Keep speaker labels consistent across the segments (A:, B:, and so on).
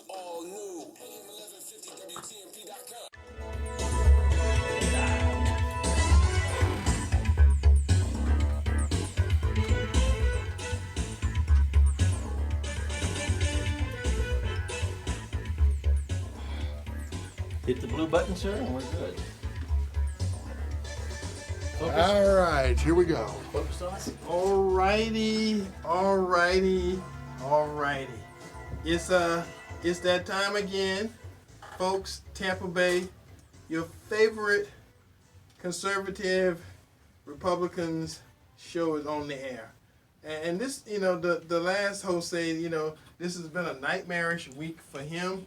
A: all new. AM 1150 WTMP.com.
B: Hit the blue button, sir, and we're good. Focus.
C: All right, here we go.
B: Focus on us.
D: Alrighty. It's that time again, folks. Tampa Bay, your favorite conservative Republicans show is on the air. And this, the last host said, this has been a nightmarish week for him.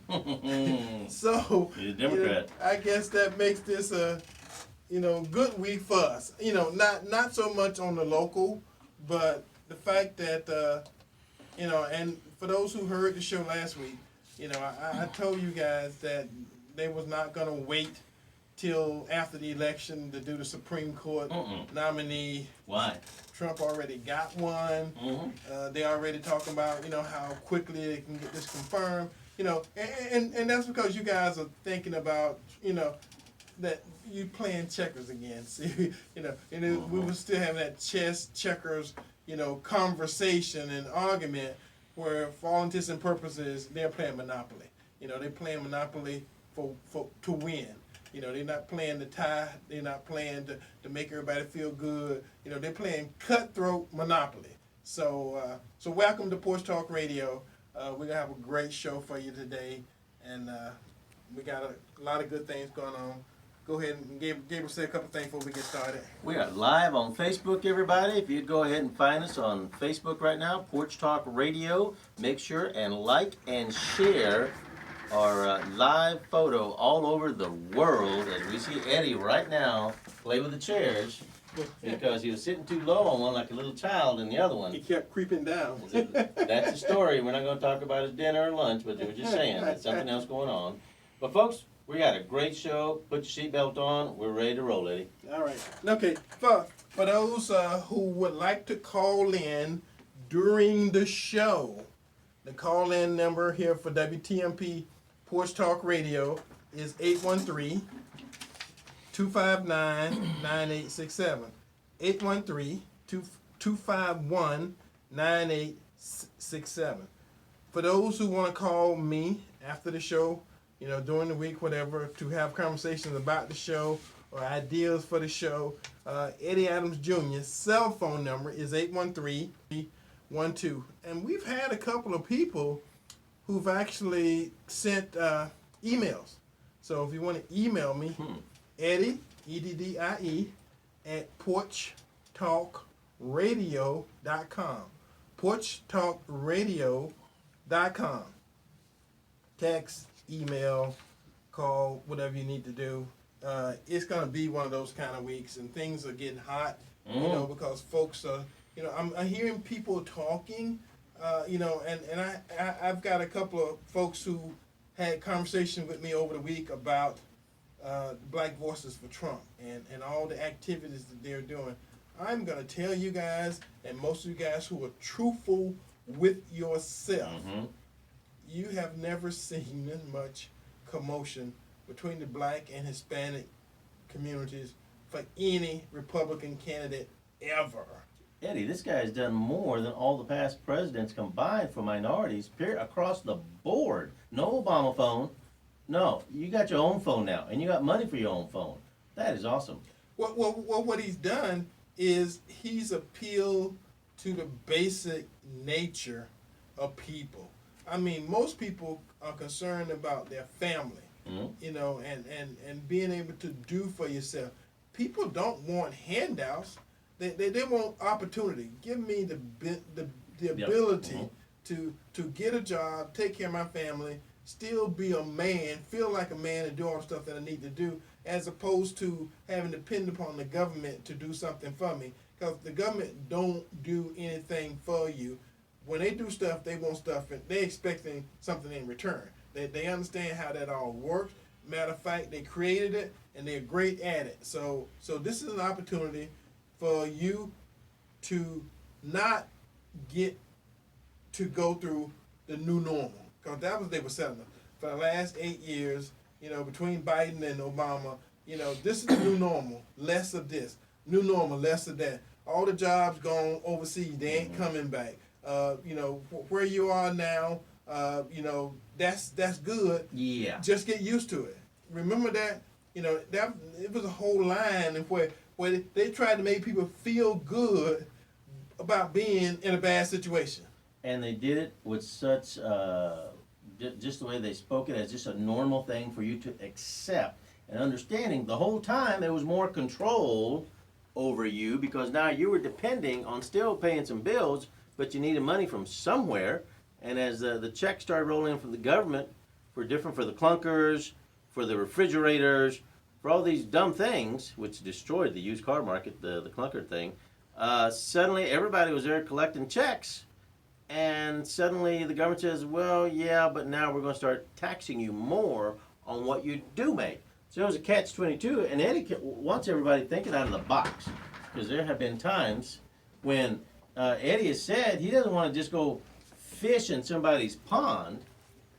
D: So,
B: He's a Democrat.
D: I guess that makes this a, good week for us. Not so much on the local, but the fact that, and for those who heard the show last week, I told you guys that they was not going to wait till after the election to do the Supreme Court nominee.
B: Why?
D: Trump already got one. They already talking about, how quickly they can get this confirmed. And that's because you guys are thinking about, that you playing checkers again. See, we were still having that chess checkers, conversation and argument where, for all intents and purposes, they're playing Monopoly. They're playing Monopoly to win. They're not playing to tie. They're not playing to make everybody feel good. They're playing cutthroat Monopoly. So welcome to Porch Talk Radio. We're going to have a great show for you today. And we got a lot of good things going on. Go ahead and Gabriel say a couple things before we get started.
B: We are live on Facebook, everybody. If you'd go ahead and find us on Facebook right now, Porch Talk Radio. Make sure and like and share our live photo all over the world as we see Eddie right now play with the chairs because he was sitting too low on one like a little child in the other one.
D: He kept creeping down.
B: That's the story. We're not going to talk about his dinner or lunch, but we're just saying there's something else going on. But folks, we got a great show. Put your seatbelt on. We're ready to roll, Eddie.
D: All right. Okay. For those who would like to call in during the show, the call-in number here for WTMP Porch Talk Radio is 813-259-9867. 813-251-9867. For those who want to call me after the show, during the week, whatever, to have conversations about the show or ideas for the show, Eddie Adams Jr.'s cell phone number is 813-12. And we've had a couple of people who've actually sent emails. So if you want to email me, Eddie, EDDIE, at porchtalkradio.com. porchtalkradio.com. Text, email, call, whatever you need to do. It's going to be one of those kind of weeks, and things are getting hot, because folks are, I'm hearing people talking, and I've got a couple of folks who had conversation with me over the week about Black Voices for Trump and all the activities that they're doing. I'm going to tell you guys, and most of you guys who are truthful with yourself, you have never seen this much commotion between the Black and Hispanic communities for any Republican candidate ever.
B: Eddie, this guy has done more than all the past presidents combined for minorities, period, across the board. No Obama phone. No, you got your own phone now, and you got money for your own phone. That is awesome.
D: Well, what he's done is he's appealed to the basic nature of people. I mean, most people are concerned about their family, and being able to do for yourself. People don't want handouts. They want opportunity. Give me the ability to get a job, take care of my family, still be a man, feel like a man, and do all the stuff that I need to do, as opposed to having to depend upon the government to do something for me. Because the government don't do anything for you. When they do stuff, they want stuff, and they're expecting something in return. They understand how that all works. Matter of fact, they created it, and they're great at it. So this is an opportunity for you to not get to go through the new normal. because that was they were selling them for the last 8 years. Between Biden and Obama, this is the new normal. Less of this, new normal, less of that. All the jobs gone overseas, they ain't coming back. Where you are now, that's good.
B: Yeah.
D: Just get used to it. Remember that, that it was a whole line where they tried to make people feel good about being in a bad situation.
B: And they did it with such, just the way they spoke it as just a normal thing for you to accept and understanding. The whole time there was more control over you because now you were depending on still paying some bills, but you needed money from somewhere. And as the checks started rolling in from the government for the clunkers, for the refrigerators, for all these dumb things, which destroyed the used car market, the clunker thing, suddenly everybody was there collecting checks. And suddenly the government says, well, yeah, but now we're going to start taxing you more on what you do make. So it was a catch-22, and Eddie wants everybody thinking out of the box. Because there have been times when Eddie has said he doesn't want to just go fish in somebody's pond.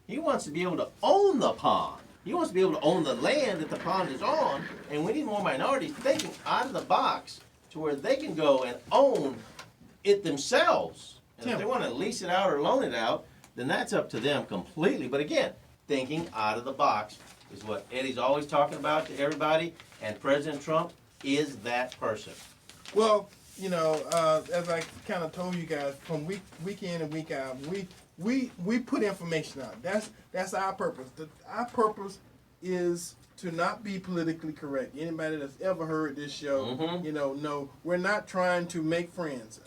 B: He wants to be able to own the pond. He wants to be able to own the land that the pond is on. And we need more minorities thinking out of the box to where they can go and own it themselves. And if they want to lease it out or loan it out, then that's up to them completely. But again, thinking out of the box is what Eddie's always talking about to everybody, and President Trump is that person.
D: Well, as I kind of told you guys, from week in and week out, we put information out. That's our purpose. Our purpose is to not be politically correct. Anybody that's ever heard this show, no, we're not trying to make friends.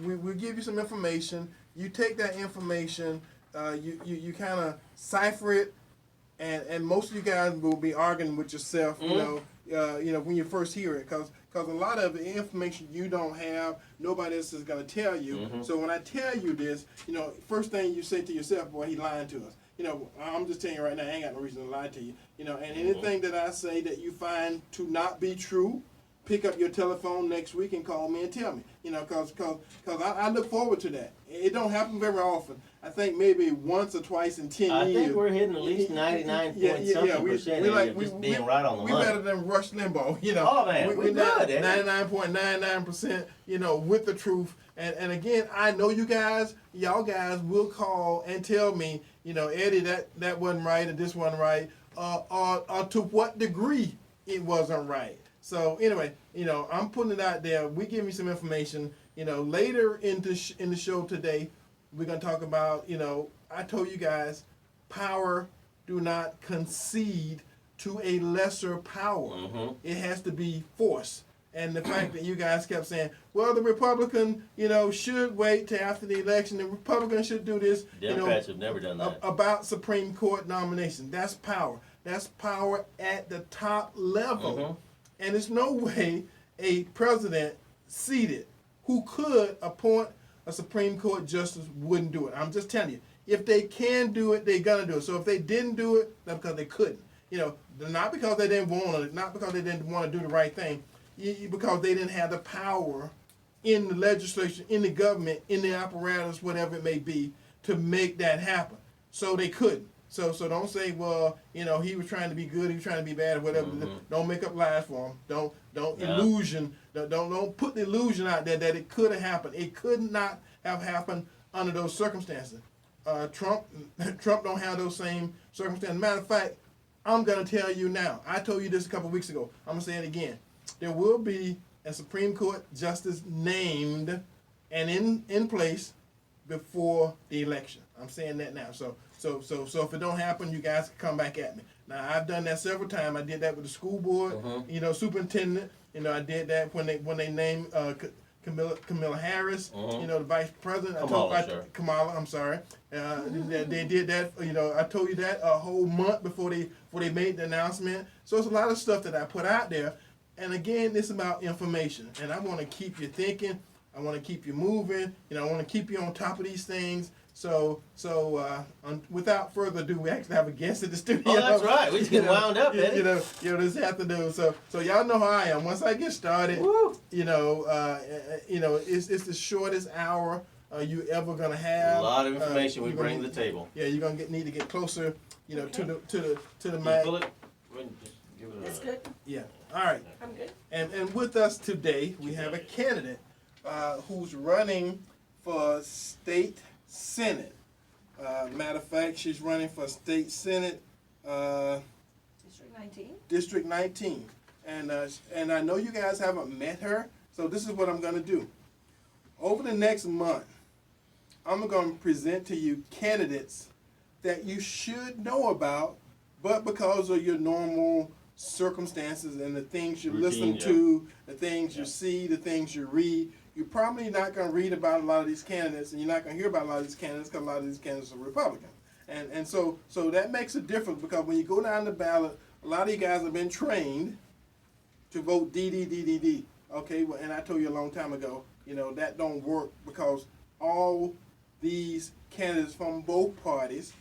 D: We'll give you some information. You take that information, you kind of cipher it, and most of you guys will be arguing with yourself, when you first hear it, because a lot of the information you don't have, nobody else is going to tell you. So when I tell you this, first thing you say to yourself, boy, he lying to us. I'm just telling you right now, I ain't got no reason to lie to you. And anything that I say that you find to not be true, pick up your telephone next week and call me and tell me. Because I look forward to that. It don't happen very often. I think maybe once or twice in 10 years.
B: I think we're hitting at least 99% of just being right on the money.
D: We're better than Rush Limbaugh,
B: Oh, man, we're good,
D: 99.99%, with the truth. And again, I know y'all guys will call and tell me, Eddie, that wasn't right, or this wasn't right, or to what degree it wasn't right. So anyway, I'm putting it out there. We give you some information. Later in the show today, we're gonna talk about. I told you guys, power do not concede to a lesser power. It has to be force. And the fact that you guys kept saying, well, the Republican, should wait till after the election. The Republicans should do this.
B: Democrats have never done that.
D: About Supreme Court nomination. That's power. That's power at the top level. And there's no way a president seated who could appoint a Supreme Court justice wouldn't do it. I'm just telling you. If they can do it, they're going to do it. So if they didn't do it, that's because they couldn't. Not because they didn't want it, not because they didn't want to do the right thing, because they didn't have the power in the legislation, in the government, in the apparatus, whatever it may be, to make that happen. So they couldn't. So don't say, well, he was trying to be good, he was trying to be bad, or whatever. Don't make up lies for him. Don't illusion. Don't put the illusion out there that it could have happened. It could not have happened under those circumstances. Trump don't have those same circumstances. Matter of fact, I'm gonna tell you now. I told you this a couple weeks ago. I'm gonna say it again. There will be a Supreme Court justice named and in place before the election. I'm saying that now. So if it don't happen, you guys can come back at me. Now I've done that several times. I did that with the school board, superintendent. I did that when they named Kamala Harris, the vice president. Kamala. I'm sorry. They did that. I told you that a whole month before they made the announcement. So it's a lot of stuff that I put out there. And again, it's about information. And I want to keep you thinking. I want to keep you moving. I want to keep you on top of these things. So without further ado, we actually have a guest in the studio.
B: Oh, that's right. We just get wound up, Eddie.
D: This afternoon. So y'all know how I am. Once I get started, it's the shortest hour you ever gonna have.
B: A lot of information we
D: you're
B: bring to
D: gonna-
B: the table.
D: Yeah, you're gonna need to get closer, you know,
C: Okay.
D: to the
B: Can you
D: mic.
B: pull it? Well, just give it a-
C: That's good.
D: Yeah. All right.
C: I'm good.
D: And with us today, we have a candidate who's running for state senate. Matter of fact, she's running for state senate,
C: District 19.
D: District 19. And I know you guys haven't met her, so this is what I'm going to do. Over the next month, I'm going to present to you candidates that you should know about, but because of your normal circumstances and the things you
B: Routine,
D: listen to, the things you see, the things you read, you're probably not going to read about a lot of these candidates, and you're not going to hear about a lot of these candidates because a lot of these candidates are Republican. And so that makes a difference, because when you go down the ballot, a lot of you guys have been trained to vote D. Okay, well, and I told you a long time ago, you know, that don't work, because all these candidates from both parties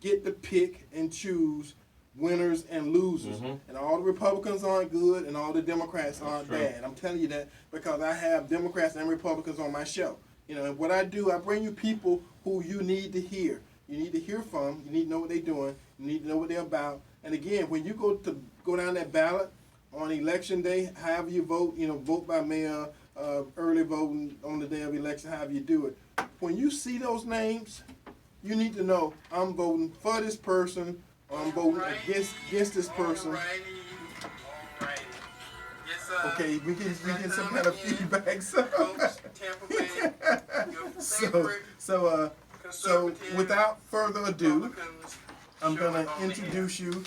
D: get to pick and choose winners and losers.
B: Mhm.
D: And all the Republicans aren't good and all the Democrats aren't
B: true.
D: bad. I'm telling you that because I have Democrats and Republicans on my show. You know, and what I do, I bring you people who you need to hear. You need to hear from. You need to know what they're doing. You need to know what they're about. And again, when you go down that ballot on election day, however you vote, you know, vote by mail, early voting on the day of election, however you do it. When you see those names, you need to know I'm voting for this person, or I'm voting against this person.
E: Alrighty. Yes,
D: Okay, we get some kind of feedback. So, so without further ado, I'm gonna introduce you.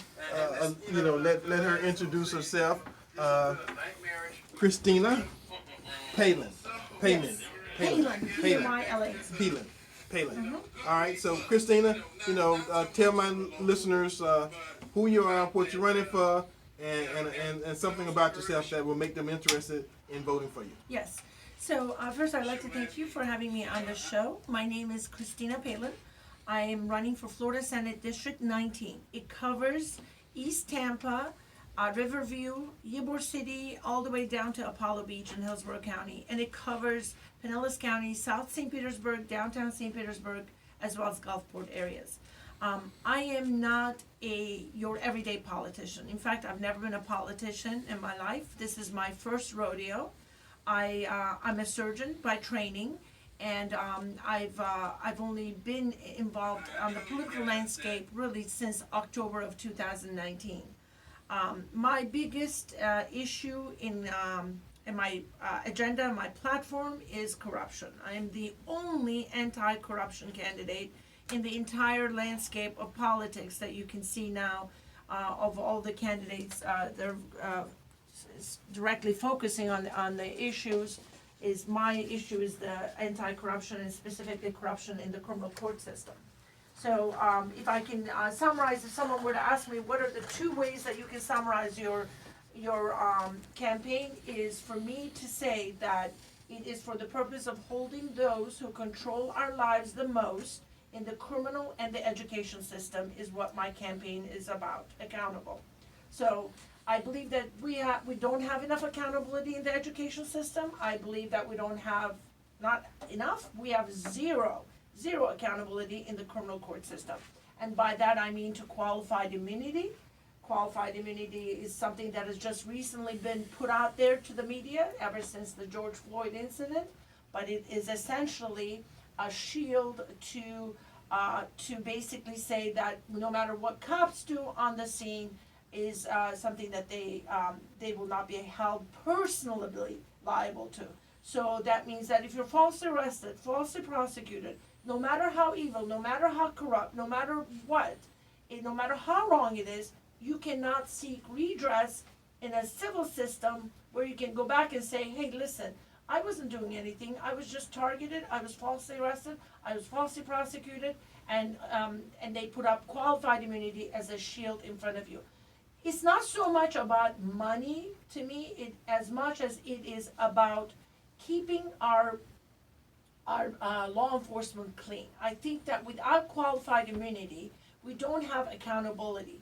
D: You know, let her introduce herself. Christina Palin.
C: Palin. P-A-Y-L-A.
D: Palin. All right. So Christina, you know, tell my listeners who you are, what you're running for, and something about yourself that will make them interested in voting for you.
C: Yes. So first, I'd like to thank you for having me on the show. My name is Christina Palin. I am running for Florida Senate District 19. It covers East Tampa, Riverview, Ybor City, all the way down to Apollo Beach in Hillsborough County. And it covers Pinellas County, South St. Petersburg, downtown St. Petersburg, as well as Gulfport areas. I am not your everyday politician. In fact, I've never been a politician in my life. This is my first rodeo. I'm a surgeon by training, and I've only been involved on the political landscape really since October of 2019. My biggest issue in my agenda, my platform, is corruption. I am the only anti-corruption candidate in the entire landscape of politics that you can see now. Of all the candidates, they're directly focusing on the issues. My issue is the anti-corruption, and specifically corruption in the criminal court system. So if I can summarize, if someone were to ask me what are the two ways that you can summarize your campaign, is for me to say that it is for the purpose of holding those who control our lives the most in the criminal and the education system is what my campaign is about, accountable. So I believe that we don't have enough accountability in the education system. I believe that we don't have, not enough, we have zero accountability in the criminal court system. And by that I mean to qualified immunity. Qualified immunity is something that has just recently been put out there to the media ever since the George Floyd incident, but it is essentially a shield to basically say that no matter what cops do on the scene is something that they will not be held personally liable to. So that means that if you're falsely arrested, falsely prosecuted, no matter how evil, no matter how corrupt, no matter what, no matter how wrong it is, you cannot seek redress in a civil system where you can go back and say, hey, listen, I wasn't doing anything. I was just targeted. I was falsely arrested. I was falsely prosecuted, and they put up qualified immunity as a shield in front of you. It's not so much about money to me, as much as it is about keeping our law enforcement clean. I think that without qualified immunity, we don't have accountability.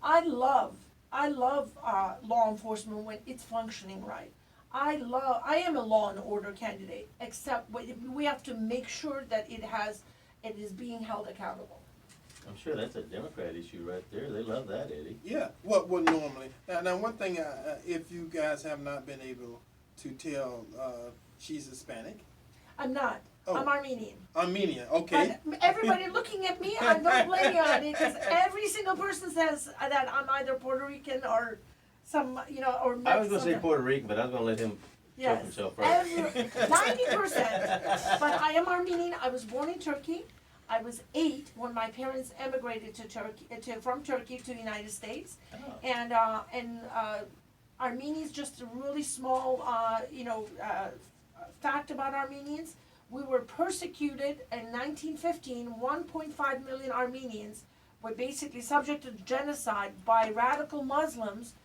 C: I love law enforcement when it's functioning right. I am a law and order candidate, except we have to make sure that it is being held accountable.
B: I'm sure that's a Democrat issue right there. They love that, Eddie.
D: Yeah. What normally? Now, one thing, if you guys have not been able to tell, she's Hispanic.
C: I'm not.
D: Oh.
C: I'm Armenian.
D: Armenian. Okay.
C: But everybody looking at me, I don't blame you on it, because every single person says that I'm either Puerto Rican or some, or
B: I was going to say
C: Mexican.
B: Puerto Rican, but I was going to let him choke
C: Yes,
B: himself first.
C: 90%. But I am Armenian. I was born in Turkey. I was 8 when my parents emigrated to Turkey, from Turkey to the United States,
B: Oh.
C: and Armenia is just a really small, fact about Armenians. We were persecuted in 1915. 1.5 million Armenians were basically subject to genocide by radical Muslims,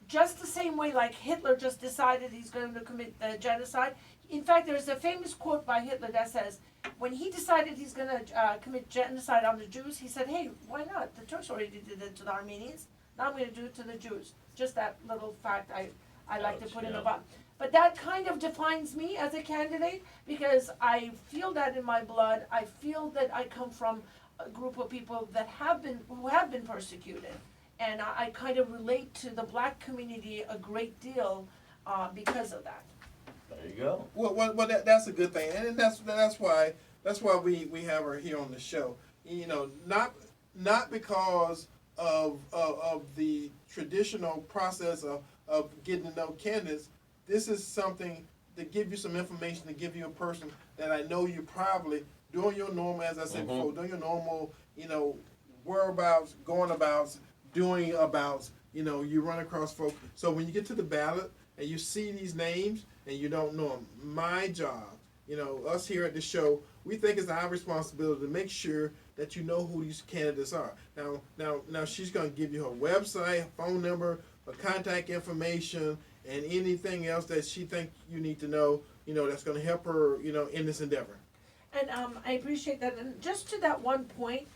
C: just the same way like Hitler just decided he's going to commit genocide. In fact, there's a famous quote by Hitler that says, when he decided he's going to commit genocide on the Jews, he said, hey, why not? The Turks already did it to the Armenians. Now I'm going to do it to the Jews. Just that little fact I like to put in the bottom. But that kind of defines me as a candidate, because I feel that in my blood. I feel that I come from a group of people that who have been persecuted. And I kind of relate to the black community a great deal because of that.
B: There you go.
D: Well, that's a good thing, and that's why we have her here on the show. Not because of the traditional process of getting to know candidates. This is something to give you some information, to give you a person that I know you probably doing your normal, as I said before, doing your normal, whereabouts, going abouts, doing abouts. You run across folks. So when you get to the ballot and you see these names and you don't know them, my job, us here at the show, we think it's our responsibility to make sure that you know who these candidates are. Now she's going to give you her website, her phone number, her contact information, and anything else that she thinks you need to know, that's going to help her, in this endeavor.
C: And I appreciate that. And just to that one point,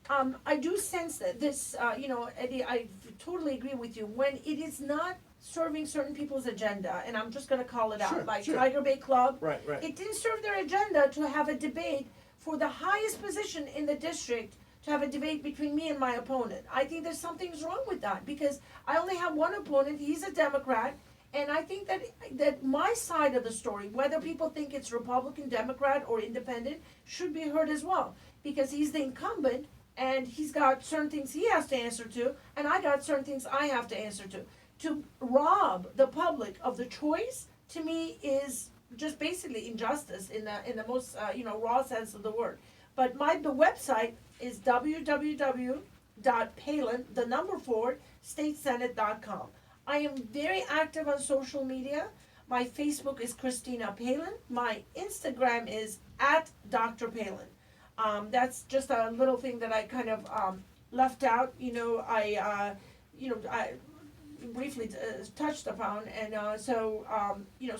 C: I do sense that this, Eddie, I totally agree with you. When it is not serving certain people's agenda, and I'm just going to call it out,
D: Sure.
C: Tiger Bay Club,
D: Right.
C: it didn't serve their agenda to have a debate for the highest position in the district, to have a debate between me and my opponent. I think there's something's wrong with that, because I only have one opponent. He's a Democrat. And I think that my side of the story, whether people think it's Republican, Democrat, or Independent, should be heard as well. Because he's the incumbent, and he's got certain things he has to answer to, and I got certain things I have to answer to. To rob the public of the choice, to me, is just basically injustice in the most raw sense of the word. But the website is www.palin4statesenate.com. I am very active on social media. My Facebook is Christina Palin. My Instagram is @Dr. Palin. That's just a little thing that I kind of left out. I briefly touched upon, and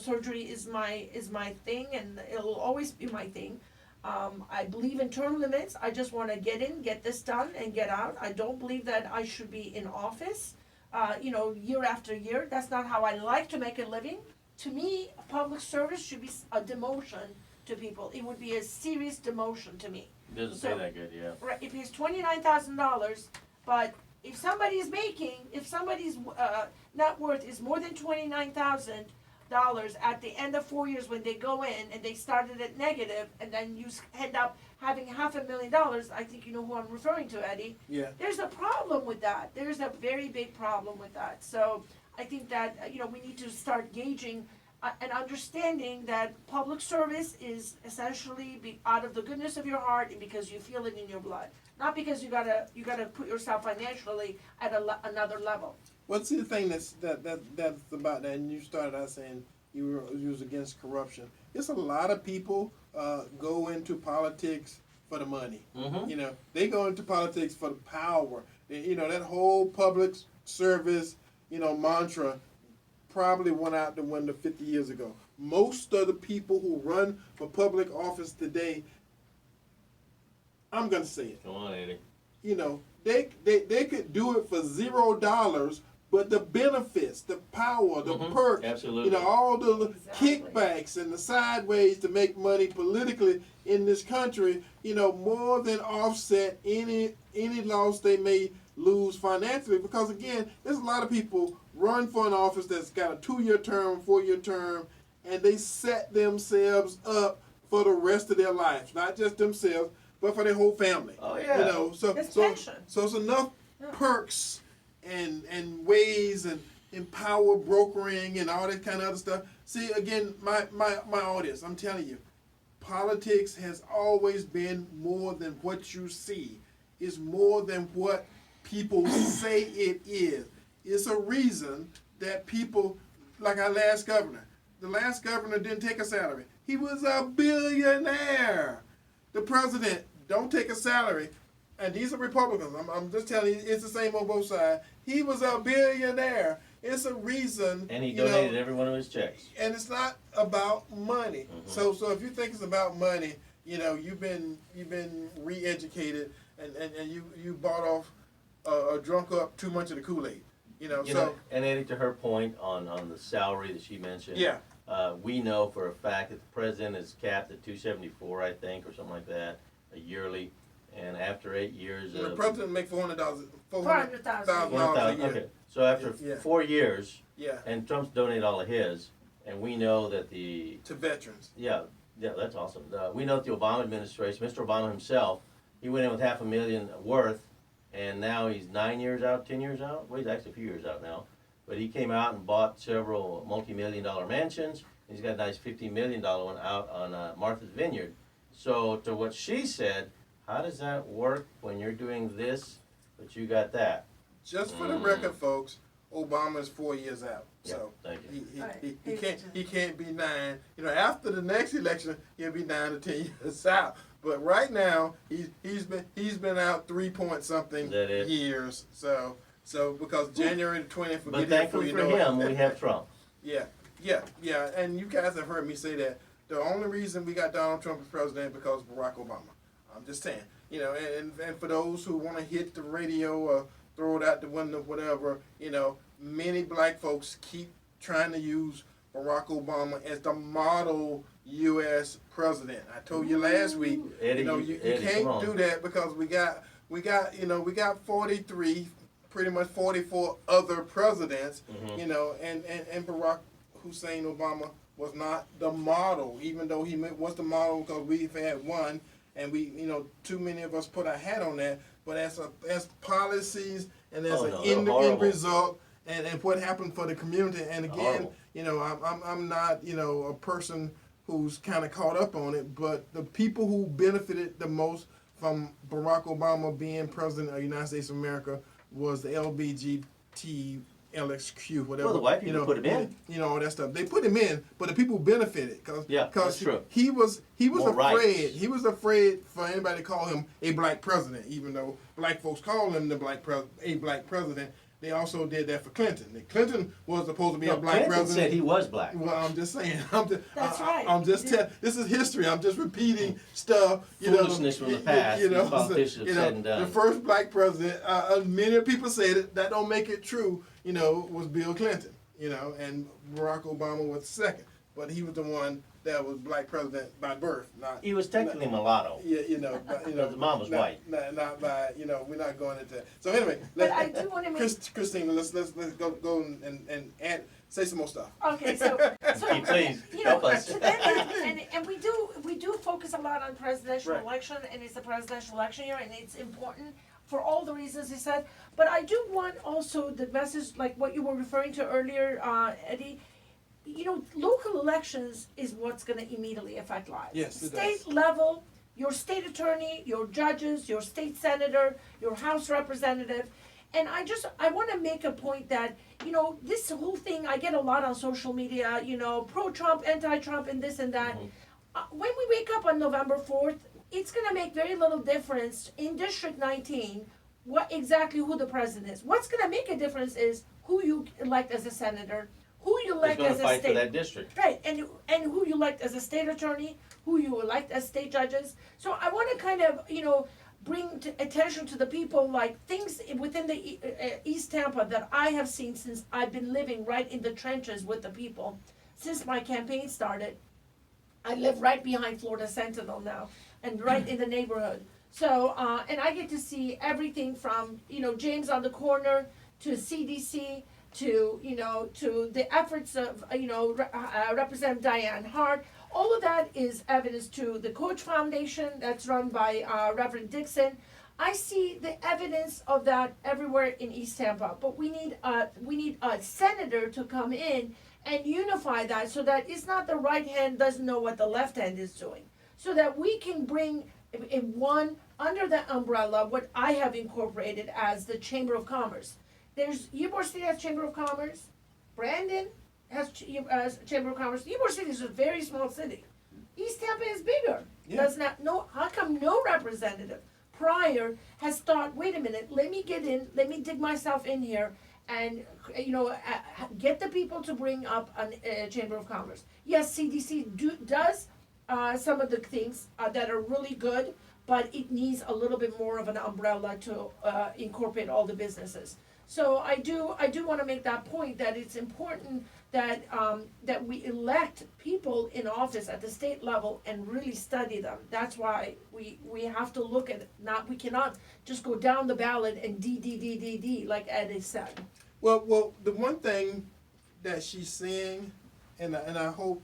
C: surgery is my thing, and it'll always be my thing. I believe in term limits. I just want to get in, get this done, and get out. I don't believe that I should be in office, year after year. That's not how I like to make a living. To me, public service should be a demotion to people. It would be a serious demotion to me.
B: It doesn't say that good, yeah.
C: Right, if it's $29,000, but if somebody's net worth is more than $29,000 at the end of 4 years, when they go in and they started at negative, and then you end up having $500,000, I think you know who I'm referring to, Eddie.
D: Yeah.
C: There's a problem with that. There's a very big problem with that. So I think that we need to start gauging and understanding that public service is essentially out of the goodness of your heart, and because you feel it in your blood, not because you gotta put yourself financially at another level.
D: What's the thing that's about that? And you started out saying you was against corruption. There's a lot of people go into politics for the money.
B: Mm-hmm.
D: They go into politics for the power. That whole public service, mantra probably went out the window 50 years ago. Most of the people who run for public office today, I'm gonna say it.
B: Come on, Eddie.
D: They could do it for $0, but the benefits, the power, the perks,
B: Absolutely.
D: all the
C: Exactly.
D: kickbacks and the sideways to make money politically in this country, more than offset any loss they may lose financially. Because again, there's a lot of people run for an office that's got a 2-year term, 4-year term, and they set themselves up for the rest of their lives, not just themselves, but for their whole family.
B: Oh, yeah.
C: It's pension.
D: So it's enough perks and ways and power brokering and all that kind of other stuff. See, again, my audience, I'm telling you, politics has always been more than what you see. It's more than what people say it is. It's a reason that people, like our last governor, the last governor didn't take a salary. He was a billionaire. The president don't take a salary. And these are Republicans. I'm just telling you, it's the same on both sides. He was a billionaire. It's a reason.
B: And he donated every one of his checks.
D: And it's not about money. So if you think it's about money, you've been re-educated and you bought off or drunk up too much of the Kool-Aid.
B: And Eddie, to her point on the salary that she mentioned.
D: Yeah.
B: We know for a fact that the president is capped at $274, I think, or something like that, yearly. And after 8 years,
D: the president make $400,000
C: $400,000
D: a year.
B: Okay, so after
D: Yeah.
B: 4 years,
D: Yeah,
B: and Trump's donated all of his, and we know that
D: to veterans.
B: yeah, that's awesome. We know that the Obama administration, Mr. Obama himself, he went in with $500,000 worth, and now he's 9 years out, 10 years out. Well, he's actually a few years out now. But he came out and bought several multi-million-dollar mansions. He's got a nice $50 million one out on Martha's Vineyard. So to what she said, how does that work when you're doing this, but you got that?
D: Just for the record, folks, Obama is 4 years out. So
B: thank you.
D: he can't be 9. After the next election, he'll be 9 to 10 years out. But right now, he's been out 3 point something
B: Is that it?
D: years. So because January the 20th,
B: But thankfully for him, we have Trump.
D: Yeah. And you guys have heard me say that the only reason we got Donald Trump as president because of Barack Obama. I'm just saying, and for those who want to hit the radio or throw it out the window, whatever, many black folks keep trying to use Barack Obama as the model U.S. president. I told you last week,
B: Eddie,
D: you
B: Eddie,
D: can't do that because we got 43, pretty much 44 other presidents, and Barack Hussein Obama was not the model, even though he was the model because we've had one, and too many of us put our hat on that. But as policies and as an end result, and what happened for the community, and again, I'm not a person who's kind of caught up on it, but the people who benefited the most from Barack Obama being president of the United States of America was the LBGT. LXQ, whatever.
B: Well, the white people put him in.
D: All that stuff. They put him in, but the people benefited
B: that's true.
D: he was
B: More
D: afraid.
B: rights.
D: He was afraid for anybody to call him a black president, even though black folks call him a black president. They also did that for Clinton. Clinton was supposed to be a black
B: Clinton
D: president.
B: said he was black.
D: Well, I'm just saying.
C: That's right.
D: I'm just telling. This is history. I'm just repeating stuff.
B: Foolishness from the past. These politicians have said and done.
D: The first black president. Many people say that don't make it true. Was Bill Clinton. And Barack Obama was the second, but he was the one that was black president by birth.
B: He was technically mulatto.
D: Yeah, but
B: the mom was white.
D: Not by. We're not going into that. So anyway,
C: But I do want to make.
D: Christina, let's go and add. Say some more stuff.
C: Okay, so
B: Please, help us.
C: and we do focus a lot on presidential
D: Right.
C: election, and it's a presidential election year, and it's important for all the reasons he said. But I do want also the message, like what you were referring to earlier, Eddie. Local elections is what's going to immediately affect lives.
D: Yes, it
C: State
D: does.
C: level, your state attorney, your judges, your state senator, your House representative. And I want to make a point that, this whole thing, I get a lot on social media, pro-Trump, anti-Trump, and this and that. When we wake up on November 4th, it's going to make very little difference in District 19 who the president is. What's going to make a difference is who you elect as a senator, who you elect
B: Who's
C: as
B: going to
C: a
B: fight
C: state.
B: for that district?
C: Right, and who you elect as a state attorney, who you elect as state judges. So I want to kind of, bring attention to the people, like things within the East Tampa that I have seen since I've been living right in the trenches with the people. Since my campaign started, I live right behind Florida Sentinel now, and right in the neighborhood. So, and I get to see everything from, James on the corner to CDC to, to the efforts of, Representative Diane Hart. All of that is evidence to the Coach Foundation that's run by Reverend Dixon. I see the evidence of that everywhere in East Tampa, but we need a senator to come in and unify that so that it's not the right hand doesn't know what the left hand is doing, so that we can bring in one under the umbrella what I have incorporated as the Chamber of Commerce. There's Ybor City has Chamber of Commerce, Brandon has Chamber of Commerce. Ybor City is a very small city. East Tampa is bigger.
D: Yeah.
C: Does not know how come no representative prior has thought, wait a minute, let me get in, let me dig myself in here, and get the people to bring up a Chamber of Commerce. Yes, CDC does some of the things that are really good, but it needs a little bit more of an umbrella to incorporate all the businesses. So I do want to make that point that it's important that that we elect people in office at the state level and really study them. That's why we have to look at we cannot just go down the ballot and D like Ed has said.
D: Well, the one thing that she's saying, and I hope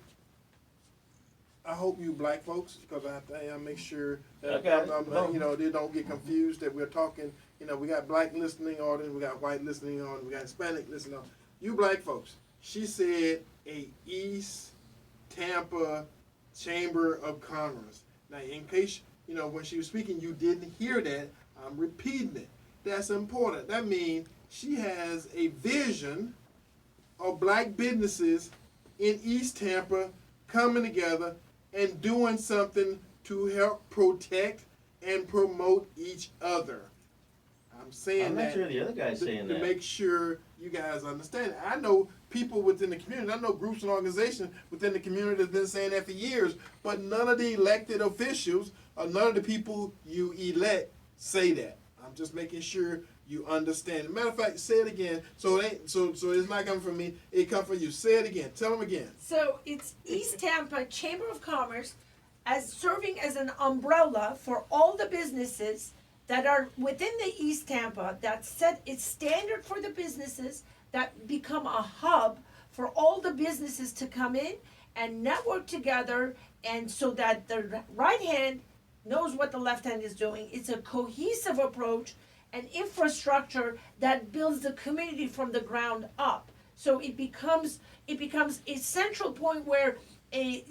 D: you black folks, because I have to make sure that they don't get confused that we're talking. We got black listening audience, we got white listening audience, we got Hispanic listening audience. You black folks, she said a East Tampa Chamber of Commerce. Now, in case, when she was speaking, you didn't hear that, I'm repeating it. That's important. That means she has a vision of black businesses in East Tampa coming together and doing something to help protect and promote each other. I'm saying
B: I'm not
D: that
B: sure the other guy's saying
D: to
B: that.
D: make sure you guys understand. I know people within the community, I know groups and organizations within the community that's been saying that for years, but none of the elected officials or none of the people you elect say that. I'm just making sure you understand. Matter of fact, say it again. So it's not coming from me. It comes from you. Say it again. Tell them again.
C: So it's East Tampa Chamber of Commerce as serving as an umbrella for all the businesses that are within the East Tampa that set its standard for the businesses that become a hub for all the businesses to come in and network together, and so that the right hand knows what the left hand is doing. It's a cohesive approach and infrastructure that builds the community from the ground up. So it becomes a central point where a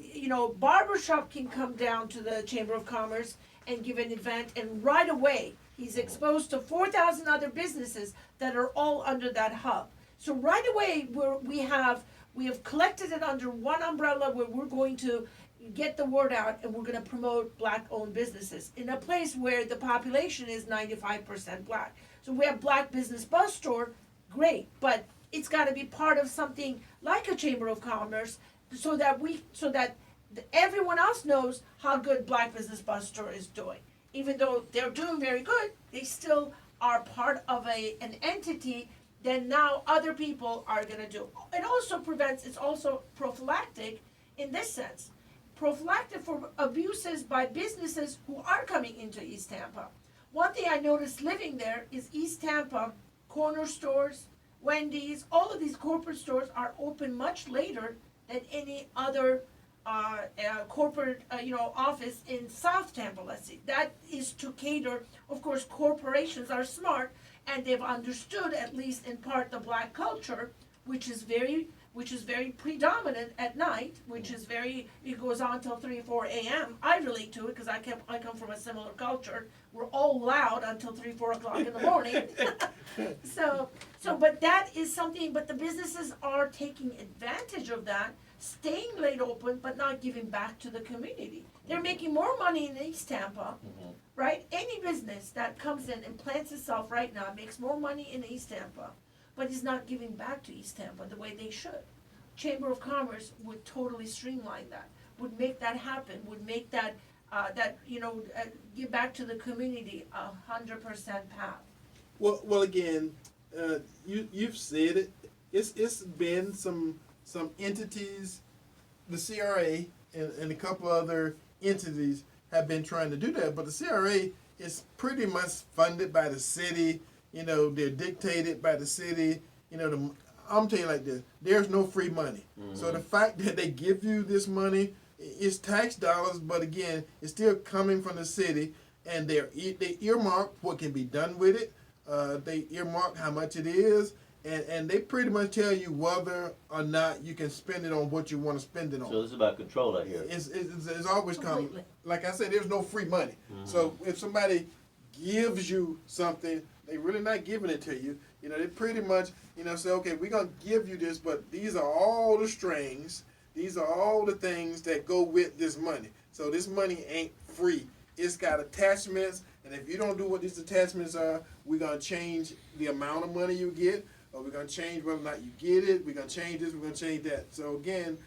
C: barbershop can come down to the Chamber of Commerce and give an event, and right away he's exposed to 4,000 other businesses that are all under that hub. So right away we have collected it under one umbrella where we're going to get the word out, and we're going to promote black-owned businesses in a place where the population is 95% black. So we have Black Business Bus Store, great, but it's got to be part of something like a Chamber of Commerce, so that everyone else knows how good Black Business Bus Store is doing. Even though they're doing very good, they still are part of an entity that now other people are going to do. It also it's also prophylactic in this sense. Prophylactic for abuses by businesses who are coming into East Tampa. One thing I noticed living there is East Tampa corner stores, Wendy's, all of these corporate stores are open much later than any other corporate office in South Tampa, let's see. That is to cater, of course, corporations are smart, and they've understood, at least in part, the black culture, which is very predominant at night, it goes on till 3 or 4 a.m. I relate to it because I come from a similar culture. We're all loud until 3, 4 o'clock in the morning. But that is something, but the businesses are taking advantage of that, staying late open, but not giving back to the community. They're making more money in East Tampa, right? Any business that comes in and plants itself right now makes more money in East Tampa, but is not giving back to East Tampa the way they should. Chamber of Commerce would totally streamline that, would make that happen, would make that that, give back to the community, 100% path.
D: Well, again, you've said it. It's been some entities, the CRA and a couple other entities have been trying to do that, but the CRA is pretty much funded by the city. They're dictated by the city. I'm telling you like this: there's no free money. Mm-hmm. So the fact that they give you this money, it's tax dollars, but again, it's still coming from the city, and they earmark what can be done with it. They earmark how much it is, and they pretty much tell you whether or not you can spend it on what you want to spend it on.
B: So this is about control out here.
D: It's always coming. Like I said, there's no free money. Mm-hmm. So if somebody gives you something, they really not giving it to you. They pretty much, say, okay, we're going to give you this, but these are all the strings. These are all the things that go with this money. So this money ain't free. It's got attachments, and if you don't do what these attachments are, we're going to change the amount of money you get, or we're going to change whether or not you get it. We're going to change this, we're going to change that. So again,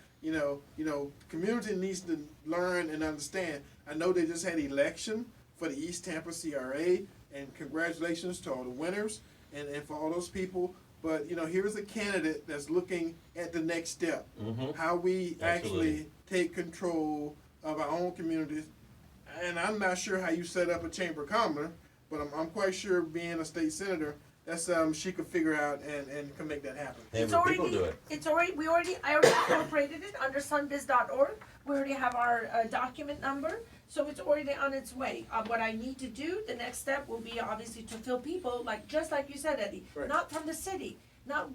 D: community needs to learn and understand. I know they just had an election for the East Tampa CRA, and congratulations to all the winners and for all those people. But, here's a candidate that's looking at the next step, mm-hmm. how we actually take control of our own communities. And I'm not sure how you set up a chamber of commerce, but I'm quite sure being a state senator, that's she could figure out and can make that happen.
B: People do it.
C: I already incorporated it under sunbiz.org. We already have our document number, so it's already on its way. What I need to do, the next step will be obviously to fill people, just like you said, Eddie,
D: right.
C: Not from the city. Now,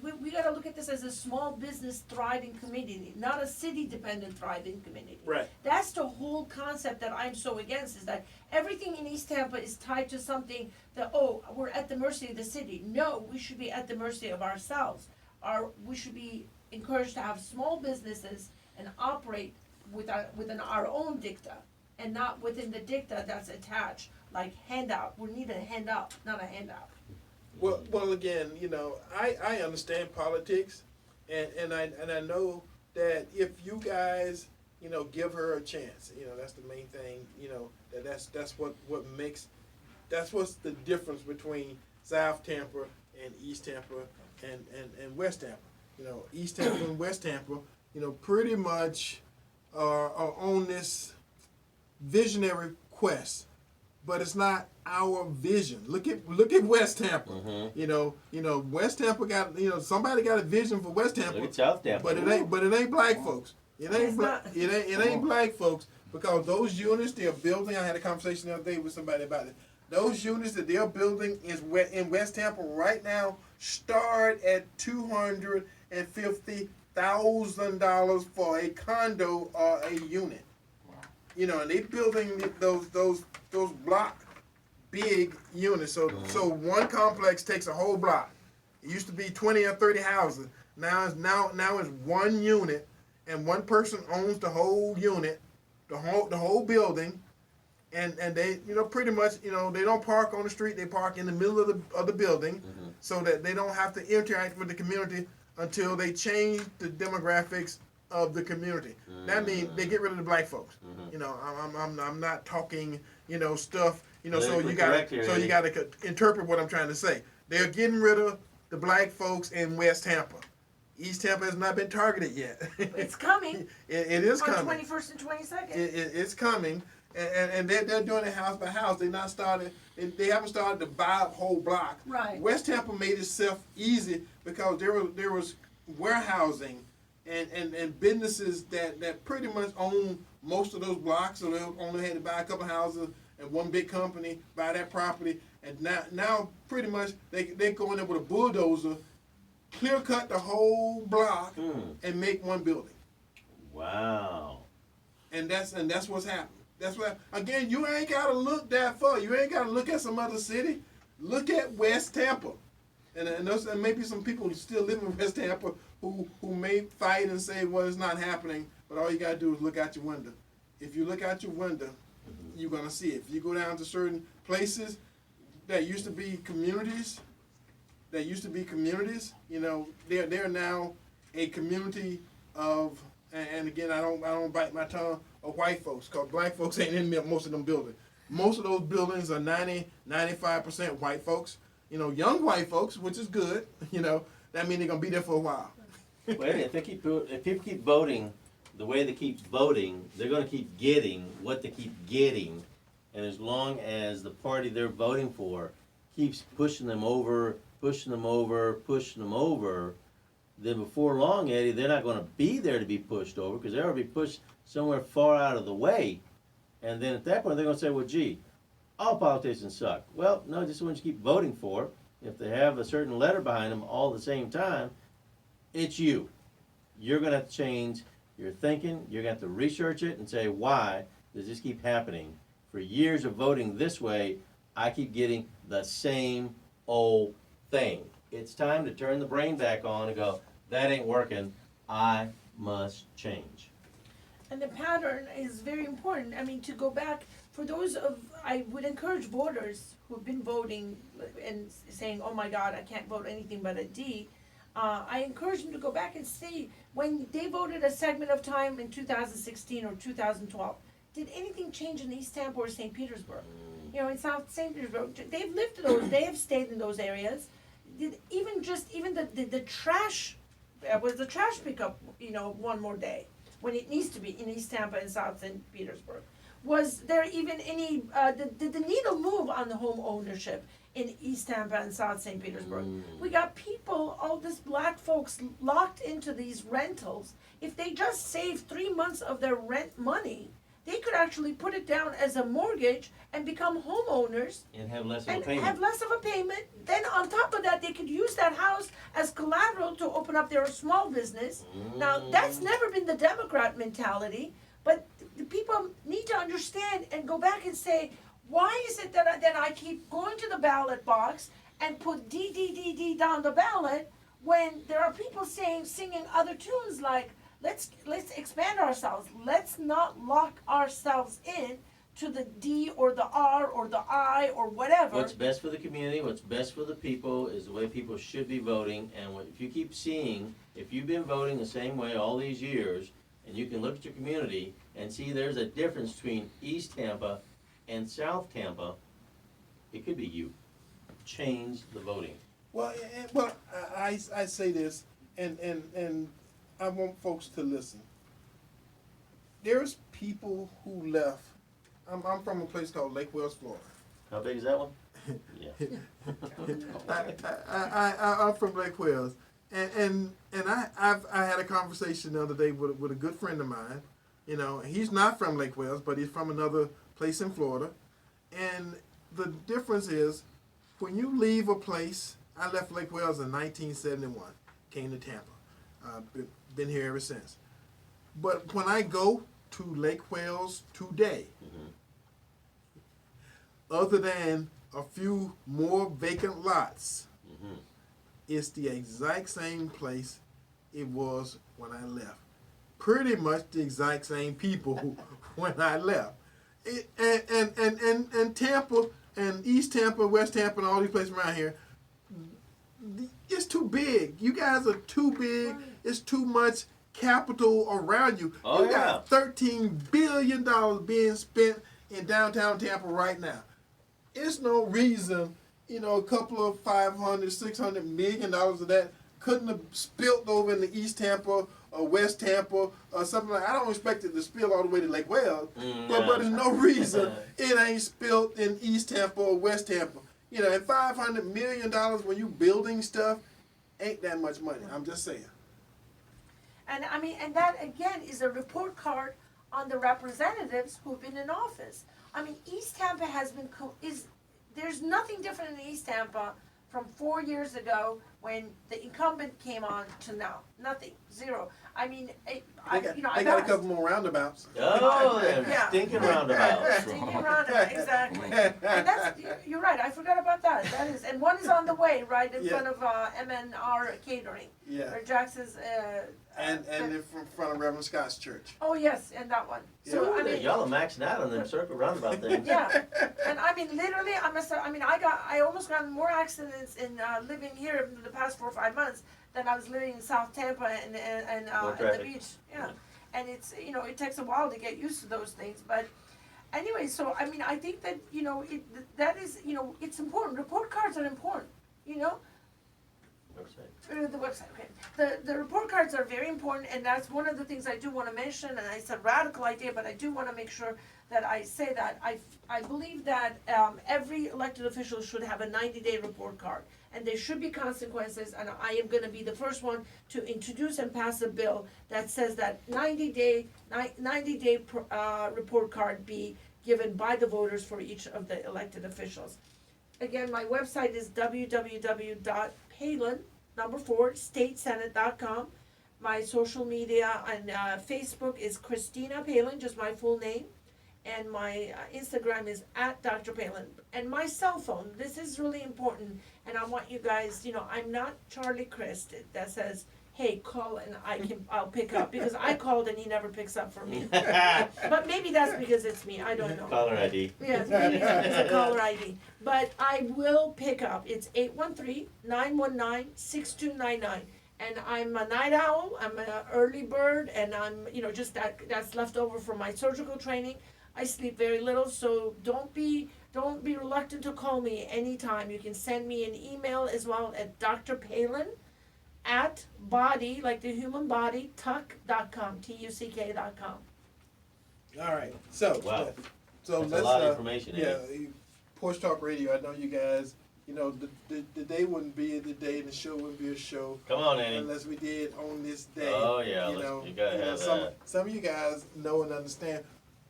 C: we got to look at this as a small business thriving community, not a city-dependent thriving community.
D: Right.
C: That's the whole concept that I'm so against, is that everything in East Tampa is tied to something that, we're at the mercy of the city. No, we should be at the mercy of ourselves. We should be encouraged to have small businesses and operate within our own dicta, and not within the dicta that's attached, like handout. We need a handout, not a handout.
D: Well, again, I understand politics, and I know that if you guys, give her a chance, that's the main thing, that's what's the difference between South Tampa and East Tampa and West Tampa. East Tampa and West Tampa, pretty much are on this visionary quest. But it's not our vision. Look at West Tampa. Mm-hmm. West Tampa got somebody got a vision for West Tampa.
B: Look at South Tampa.
D: But it ain't black folks. It ain't black folks, because those units they're building. I had a conversation the other day with somebody about it. Those units that they're building in West Tampa right now start at $250,000 for a condo or a unit. And they building those block big units. So one complex takes a whole block. It used to be 20 or 30 houses. Now it's one unit, and one person owns the whole unit, the whole building, and they pretty much they don't park on the street. They park in the middle of the building, mm-hmm. so that they don't have to interact with the community until they change the demographics of the community. Mm-hmm. That means they get rid of the black folks. Mm-hmm. I'm not talking stuff. So you gotta interpret what I'm trying to say. They're getting rid of the black folks in West Tampa. East Tampa has not been targeted yet.
C: It's coming.
D: It is coming.
C: On 21st and 22nd.
D: It's coming, and they're doing it house by house. They haven't started to buy up whole block.
C: Right.
D: West Tampa made itself easy because there was warehousing and businesses that pretty much own most of those blocks, so they only had to buy a couple houses and one big company buy that property. And now pretty much they go in there with a bulldozer, clear cut the whole block, and make one building.
B: Wow.
D: And that's what's happening. That's what, again, you ain't gotta look that far. You ain't gotta look at some other city. Look at West Tampa. And maybe some people still live in West Tampa who may fight and say, well, it's not happening, but all you gotta do is look out your window. If you look out your window, you're gonna see it. If you go down to certain places that used to be communities, they're now a community of, and again, I don't bite my tongue, of white folks, because black folks ain't in most of them buildings. Most of those buildings are 95% white folks. You know, young white folks, which is good. You know, that means they're gonna be there for a while.
B: Well, if people keep voting the way they keep voting, they're going to keep getting what they keep getting, and as long as the party they're voting for keeps pushing them over, then before long, Eddie, they're not going to be there to be pushed over because they're going to be pushed somewhere far out of the way, and then at that point they're going to say, well, gee, all politicians suck. Well, no, just the ones you keep voting for. If they have a certain letter behind them all at the same time, it's you. You're going to have to change your thinking. You're going to have to research it and say, why does this keep happening? For years of voting this way, I keep getting the same old thing. It's time to turn the brain back on and go, that ain't working. I must change.
C: And the pattern is very important. I mean, to go back, for those of, I would encourage voters who've been voting and saying, oh my God, I can't vote anything but a D. I encourage them to go back and see when they voted a segment of time in 2016 or 2012. Did anything change in East Tampa or St. Petersburg? You know, in South St. Petersburg, they've lived in those. They have stayed in those areas. Did even the trash was the trash pickup? You know, one more day when it needs to be in East Tampa and South St. Petersburg. Was there even any? Did the needle move on the home ownership in East Tampa and South St. Petersburg? We got people, all these black folks, locked into these rentals. If they just save 3 months of their rent money, they could actually put it down as a mortgage and become homeowners
B: And have less of a
C: and
B: payment.
C: have less of a payment. Then on top of that, they could use that house as collateral to open up their small business. Now, that's never been the Democrat mentality, but the people need to understand and go back and say, why is it that I keep going to the ballot box and put D down the ballot when there are people singing other tunes like, let's expand ourselves. Let's not lock ourselves in to the D or the R or the I or whatever.
B: What's best for the community, what's best for the people is the way people should be voting. And if you keep seeing, if you've been voting the same way all these years, and you can look at your community and see there's a difference between East Tampa and South Tampa, it could be you. Change the voting.
D: Well, I say this, and I want folks to listen. There's people who left. I'm from a place called Lake Wells, Florida.
B: How big is that one? Yeah.
D: I'm from Lake Wells, and I had a conversation the other day with a good friend of mine. You know, he's not from Lake Wells, but he's from another place in Florida. And the difference is, when you leave a place, I left Lake Wells in 1971, came to Tampa. Been here ever since. But when I go to Lake Wells today, other than a few more vacant lots, it's the exact same place it was when I left. Pretty much the exact same people when I left. And Tampa and East Tampa, West Tampa, and all these places around here, it's too big. You guys are too big. It's too much capital around you.
B: Oh,
D: you got $13 billion being spent in downtown Tampa right now. It's no reason, you know, a couple of $500, $600 million of that couldn't have spilled over into East Tampa or West Tampa or something like that. I don't expect it to spill all the way to Lake Wells, but there's no reason it ain't spilled in East Tampa or West Tampa. You know, and $500 million when you building stuff ain't that much money. I'm just saying.
C: And I mean, and that again is a report card on the representatives who've been in office. I mean, East Tampa has been, there's nothing different in East Tampa from 4 years ago when the incumbent came on to now. Nothing, zero. I mean,
D: I got a couple more roundabouts.
B: Oh, them
C: Yeah.
B: stinking roundabouts.
C: Stinking roundabout, exactly. And that's, you're right, I forgot about that. That is, and one is on the way, right in front of MNR Catering.
D: Yeah.
C: Where Jackson's,
D: And in front of Reverend Scott's church.
C: oh yes, and that one. So I mean,
B: Y'all are maxing out on them circle roundabout things.
C: yeah, and I mean literally, I almost got more accidents in living here in the past 4 or 5 months than I was living in South Tampa and at the beach. Yeah, and it's, you know, it takes a while to get used to those things, but anyway, so I mean, I think that, you know, that is, you know, it's important. Report cards are important, you know. The website, okay. The report cards are very important, and that's one of the things I do want to mention, and it's a radical idea, but I do want to make sure that I say that. I believe that every elected official should have a 90-day report card, and there should be consequences, and I am going to be the first one to introduce and pass a bill that says that 90-day report card be given by the voters for each of the elected officials. Again, my website is www.palin4statesenate.com. My social media on Facebook is Christina Palin, just my full name. And my Instagram is @Dr. Palin. And my cell phone, this is really important. And I want you guys, you know, I'm not Charlie Crist that says, hey, call and I'll pick up. Because I called and he never picks up for me. But maybe that's because it's me. I don't know.
B: Caller ID.
C: Yes, maybe it's a caller ID. But I will pick up. It's 813-919-6299. And I'm a night owl, I'm an early bird, and I'm, you know, just that's left over from my surgical training. I sleep very little, so don't be reluctant to call me anytime. You can send me an email as well at drpalin@body, like the human body, tuck.com, tuck.com.
D: All right. So
B: Wow.
D: So
B: That's
D: let's
B: a lot of information.
D: yeah, Porch Talk Radio. I know you guys. You know, the day wouldn't be the day, and the show wouldn't be a show
B: Come on, Annie.
D: unless we did on this day.
B: Oh yeah,
D: You know,
B: you gotta have
D: some
B: that.
D: some of you guys know and understand.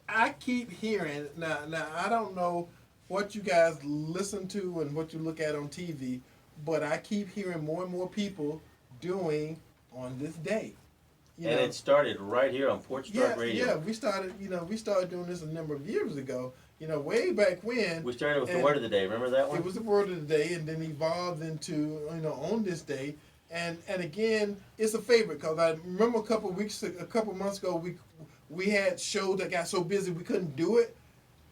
D: I keep hearing now. I don't know what you guys listen to and what you look at on TV, but I keep hearing more and more people doing on this day. You
B: And
D: know,
B: it started right here on Porch Talk Radio.
D: yeah, we started doing this a number of years ago. You know, way back when.
B: We started with the
D: And
B: word of the day. Remember that one?
D: It was the word of the day, and then evolved into, you know, on this day. And again, it's a favorite because I remember a couple months ago, we had shows that got so busy we couldn't do it.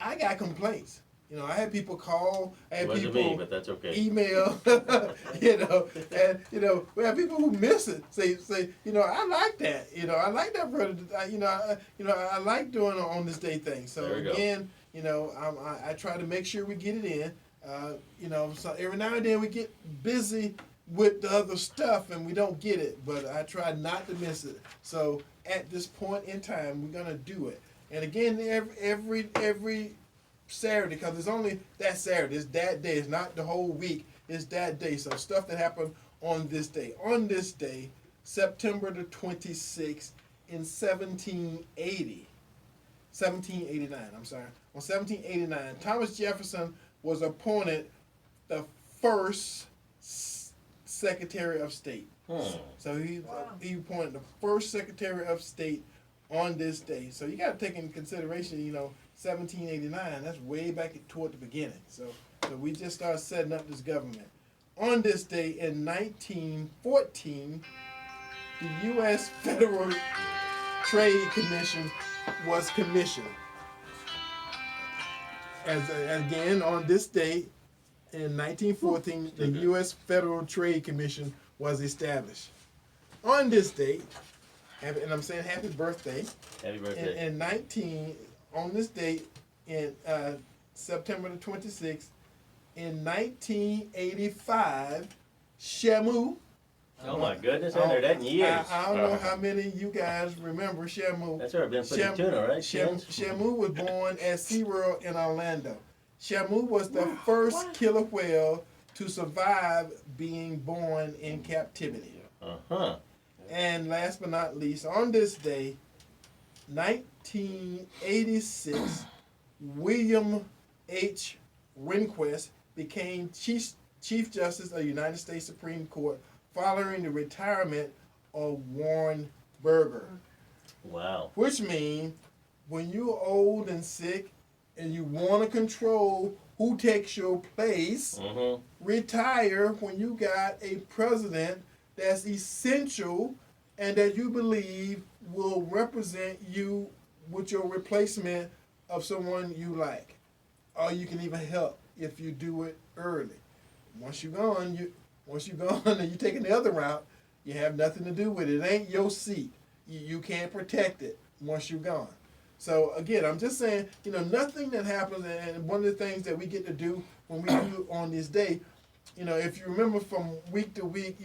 D: I got complaints. You know, I had people call, I had
B: Wasn't
D: people
B: me, but that's okay.
D: email, you know, and you know, we have people who miss it. Say, you know, I like that. You know, I like that brother. I like doing an on this day thing. So
B: There we go.
D: again, you know, I try to make sure we get it in. You know, so every now and then we get busy with the other stuff and we don't get it, but I try not to miss it. So at this point in time, we're gonna do it. And again, every Saturday, because it's only that Saturday. It's that day. It's not the whole week. It's that day. So stuff that happened on this day. On this day, September the 26th in 1789, I'm sorry. On 1789, Thomas Jefferson was appointed the first Secretary of State. So he appointed the first Secretary of State on this day. So you got to take into consideration, you know, 1789, that's way back toward the beginning. So we just started setting up this government. On this day in 1914, the U.S. Federal Trade Commission was commissioned. Again, on this day in 1914, the U.S. Federal Trade Commission was established. On this date, and I'm saying happy birthday.
B: Happy birthday.
D: On this date, in September the 26th, in 1985, Shamu.
B: Oh my goodness, I heard that in years.
D: I don't know how many of you guys remember Shamu.
B: That's where I've been putting tuna, right?
D: Shamu was born at SeaWorld in Orlando. Shamu was the first killer whale to survive being born in captivity.
B: Uh-huh.
D: And last but not least, on this day, 1986, William H. Rehnquist became Chief Justice of the United States Supreme Court following the retirement of Warren Burger.
B: Wow.
D: Which means when you're old and sick and you want to control who takes your place, retire when you got a president that's essential and that you believe will represent you with your replacement of someone you like. Or you can even help if you do it early. Once you're gone and you're taking the other route, you have nothing to do with it. It ain't your seat. you can't protect it once you're gone. So again, I'm just saying, nothing that happens, and one of the things that we get to do when we do on this day, if you remember from week to week,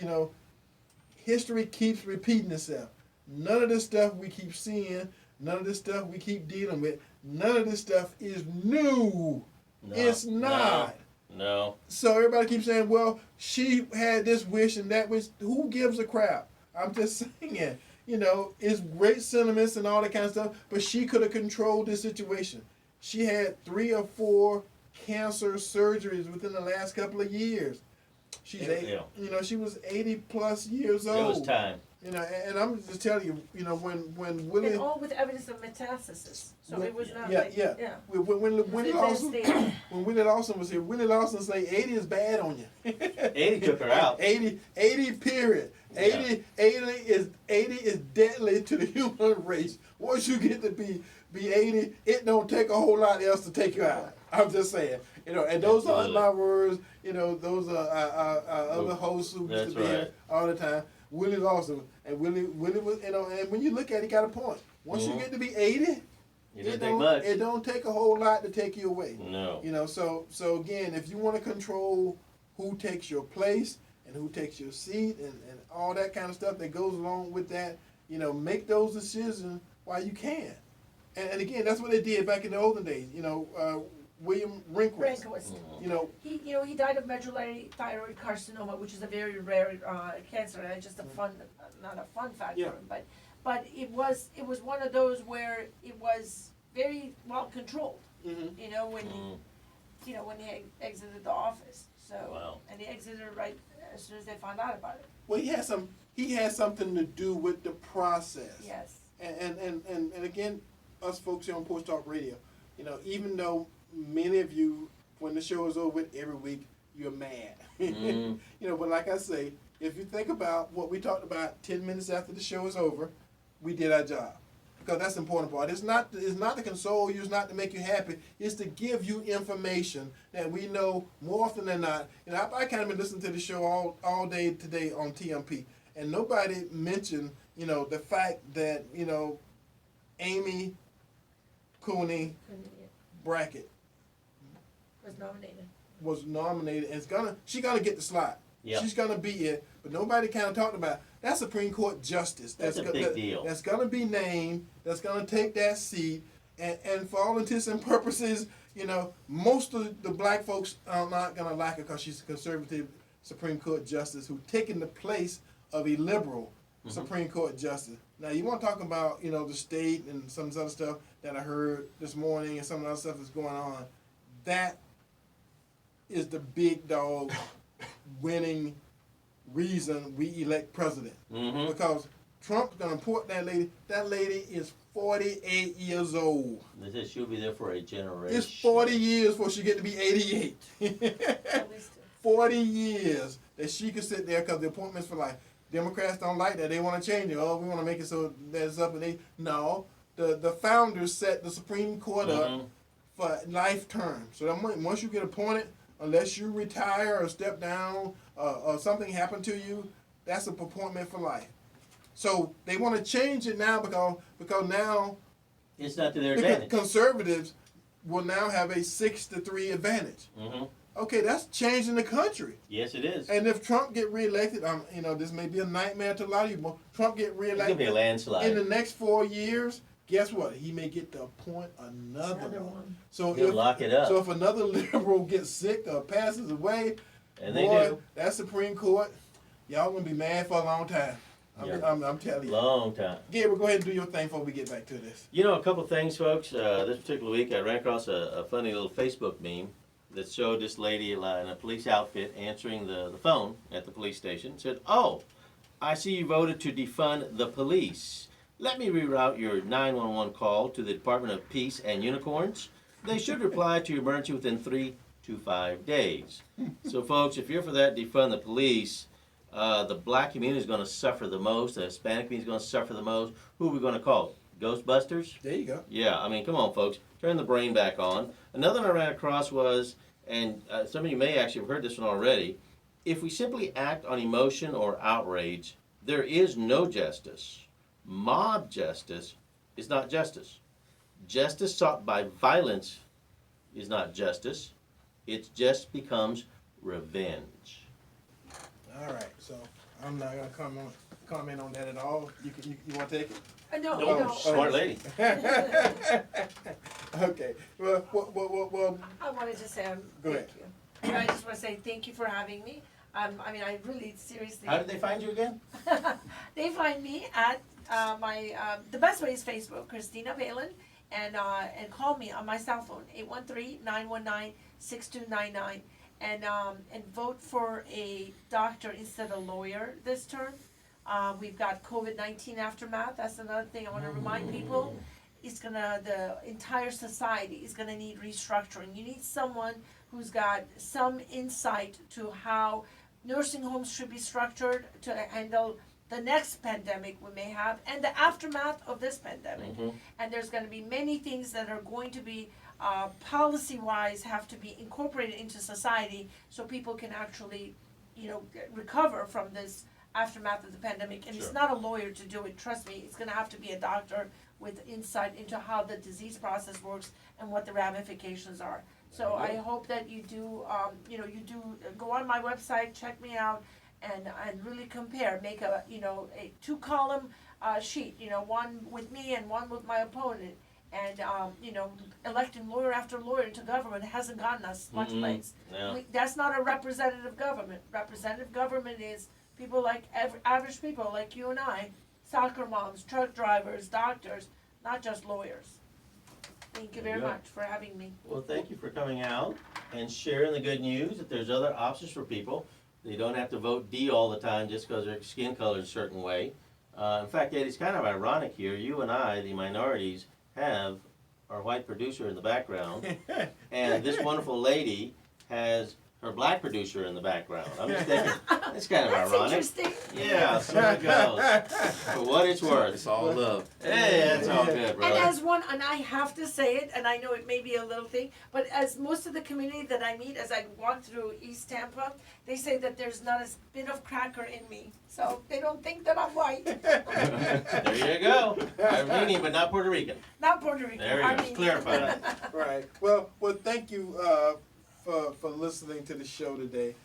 D: history keeps repeating itself. None of this stuff we keep seeing, none of this stuff we keep dealing with, none of this stuff is new.
B: No,
D: It's not.
B: No.
D: So everybody keeps saying, well, she had this wish and that wish. Who gives a crap? I'm just saying, it's great sentiments and all that kind of stuff, but she could have controlled this situation. She had 3 or 4 cancer surgeries within the last couple of years. She's she was 80 plus years old.
B: It was time.
D: And I'm just telling you, when Willie,
C: And all with evidence of metastasis. So it was not
D: when Willie Lawson was here, Willie Lawson said 80 is bad on you.
B: 80 took her out.
D: 80 period. 80 is deadly to the human race. Once you get to be 80, it don't take a whole lot else to take you out. I'm just saying. And those aren't my words. Those are other hosts who used to be here all the time. Willie Lawson, and Willie was, and when you look at it, he got a point. Once you get to be 80, it don't take a whole lot to take you away.
B: No.
D: So again, if you want to control who takes your place and who takes your seat and all that kind of stuff that goes along with that, make those decisions while you can. And again, that's what they did back in the olden days. William Rehnquist.
C: He died of medullary thyroid carcinoma, which is a very rare cancer, and just not a fun fact for him, but it was one of those where it was very well controlled. When he exited the office. So and he exited right as soon as they found out about it.
D: Well, he had something to do with the process.
C: Yes.
D: And again, us folks here on Porch Talk Radio, even though many of you, when the show is over every week, you're mad. But like I say, if you think about what we talked about 10 minutes after the show is over, we did our job. Because that's the important part. It's not to console you, it's not to make you happy, it's to give you information that we know more often than not. I kind of been listening to the show all day today on TMP, and nobody mentioned, the fact that, Amy Coney Brackett was nominated and she's gonna get the slot. Yep. She's gonna be it, but nobody kind of talked about that Supreme Court justice.
B: That's a big deal.
D: That's gonna be named. That's gonna take that seat, and for all intents and purposes, most of the black folks are not gonna like her because she's a conservative Supreme Court justice who's taking the place of a liberal Supreme Court justice. Now you want to talk about the state and some of this other stuff that I heard this morning and some of the other stuff that's going on. That is the big dog winning reason we elect president. Because Trump's going to put that lady. That lady is 48 years old.
B: They said she'll be there for a generation.
D: It's 40 years before she get to be 88.
C: At least
D: 40 years that she could sit there because the appointment's for life. Democrats don't like that. They want to change it. Oh, we want to make it so that's up. And the founders set the Supreme Court up for life term. So that once you get appointed, unless you retire or step down or something happened to you, that's an appointment for life. So they want to change it now because now
B: it's not to their advantage.
D: Conservatives will now have a 6-3 advantage. Okay, that's changing the country.
B: Yes, it is.
D: And if Trump get reelected, this may be a nightmare to a lot of people. Trump get reelected.
B: It's gonna be a landslide.
D: In the next 4 years, guess what? He may get to appoint another one. So
B: he'll lock it up.
D: So if another liberal gets sick or passes away,
B: and they do,
D: that Supreme Court, y'all gonna be mad for a long time. I'm telling you.
B: Long time.
D: Gabriel, go ahead and do your thing before we get back to this.
B: A couple of things, folks. This particular week, I ran across a funny little Facebook meme that showed this lady in a police outfit answering the phone at the police station. It said, "Oh, I see you voted to defund the police. Let me reroute your 911 call to the Department of Peace and Unicorns. They should reply to your emergency within 3 to 5 days." So, folks, if you're for that defund the police, the black community is going to suffer the most. The Hispanic community is going to suffer the most. Who are we going to call? Ghostbusters?
D: There you go.
B: Yeah, come on, folks. Turn the brain back on. Another one I ran across was, and some of you may actually have heard this one already, if we simply act on emotion or outrage, there is no justice. Mob justice is not justice. Justice sought by violence is not justice. It just becomes revenge.
D: All right, so I'm not gonna comment on that at all. You want to take it?
C: No,
B: Oh,
C: no.
B: smart lady.
D: Okay. Well.
C: I wanted to say
D: Go
C: thank you. I just want to say thank you for having me. I mean, I really seriously.
B: How did they find you again?
C: They find me at the best way is Facebook, Christina Palin, and call me on my cell phone 813-919-6299 and vote for a doctor instead of a lawyer this term. We've got COVID-19 aftermath. That's another thing I want to remind people. The entire society is gonna need restructuring. You need someone who's got some insight to how nursing homes should be structured to handle the next pandemic we may have and the aftermath of this pandemic. And there's gonna be many things that are going to be policy-wise have to be incorporated into society so people can actually, recover from this aftermath of the pandemic. And
B: Sure.
C: It's not a lawyer to do it, trust me. It's gonna have to be a doctor with insight into how the disease process works and what the ramifications are. So I hope that you do, go on my website, check me out, and really compare. Make a 2-column sheet, one with me and one with my opponent. And electing lawyer after lawyer into government hasn't gotten us much place.
B: Yeah.
C: That's not a representative government. Representative government is people like average people like you and I, soccer moms, truck drivers, doctors, not just lawyers. Thank you
B: There
C: very
B: you go.
C: much for having me.
B: Well, thank you for coming out and sharing the good news that there's other options for people. They don't have to vote D all the time just because their skin color is a certain way. In fact, Ed, it's kind of ironic here. You and I, the minorities, have our white producer in the background, and this wonderful lady has her black producer in the background. I'm just thinking, it's kind of
C: That's
B: ironic.
C: interesting.
B: Yeah, so it goes. For what it's worth.
F: It's all love.
B: Hey, that's all good,
C: And
B: brother.
C: as one, and I have to say it, and I know it may be a little thing, but as most of the community that I meet, as I walk through East Tampa, they say that there's not a bit of cracker in me. So they don't think that I'm white.
B: There you go. Iranian, but not Puerto Rican.
C: Not Puerto Rican.
B: There you go. Just clarify that.
D: Right. Well, thank you for listening to the show today.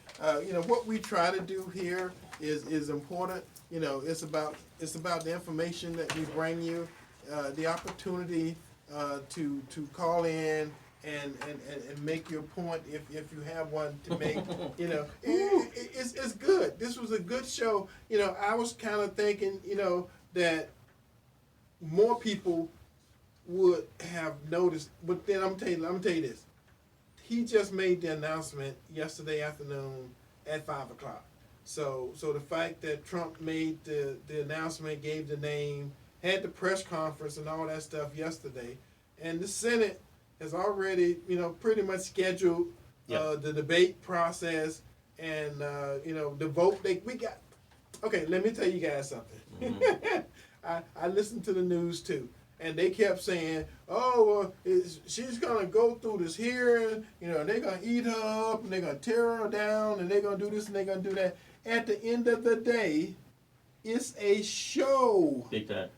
D: What we try to do here is important. It's about the information that we bring you, the opportunity to call in and make your point if you have one to make. It's good. This was a good show. I was kind of thinking, that more people would have noticed, but then I'm gonna tell you this. He just made the announcement yesterday afternoon at 5 o'clock. So the fact that Trump made the announcement, gave the name, had the press conference and all that stuff yesterday, and the Senate has already, pretty much scheduled the debate process and the vote. We got. Okay, let me tell you guys something. I listened to the news too. And they kept saying, she's going to go through this hearing, they're going to eat her up, and they're going to tear her down, and they're going to do this, and they're going to do that. At the end of the day, it's a show.
B: Big time.